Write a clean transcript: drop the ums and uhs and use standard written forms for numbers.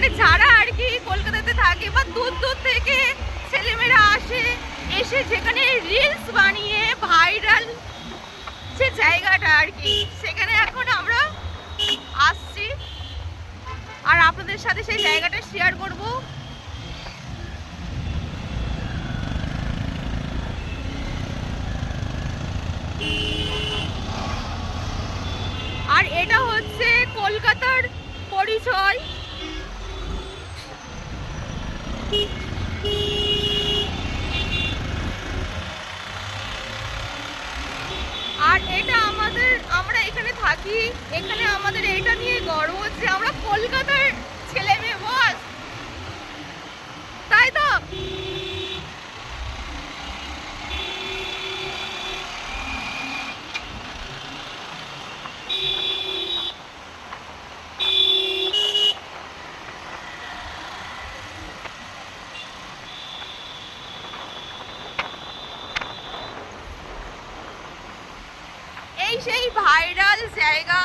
মানে যারা আর কি কলকাতাতে থাকে বা দূর দূর থেকে ছেলেমেয়েরা আসে, এসে যেখানে রিলস বানিয়ে ভাইরাল যে জায়গাটা আর কি, সেখানে এখন আমরা আসছি আর আপনাদের সাথে সেই জায়গাটা শেয়ার করব। আর এটা হচ্ছে কলকাতার পরিচয়। আর এটা আমাদের, আমরা এখানে থাকি, এখানে আমাদের এটা নিয়ে গর্ব যে আমরা কলকাতার ছেলে মেয়ে, বস, তাই তো? এই সেই ভাইরাল জায়গা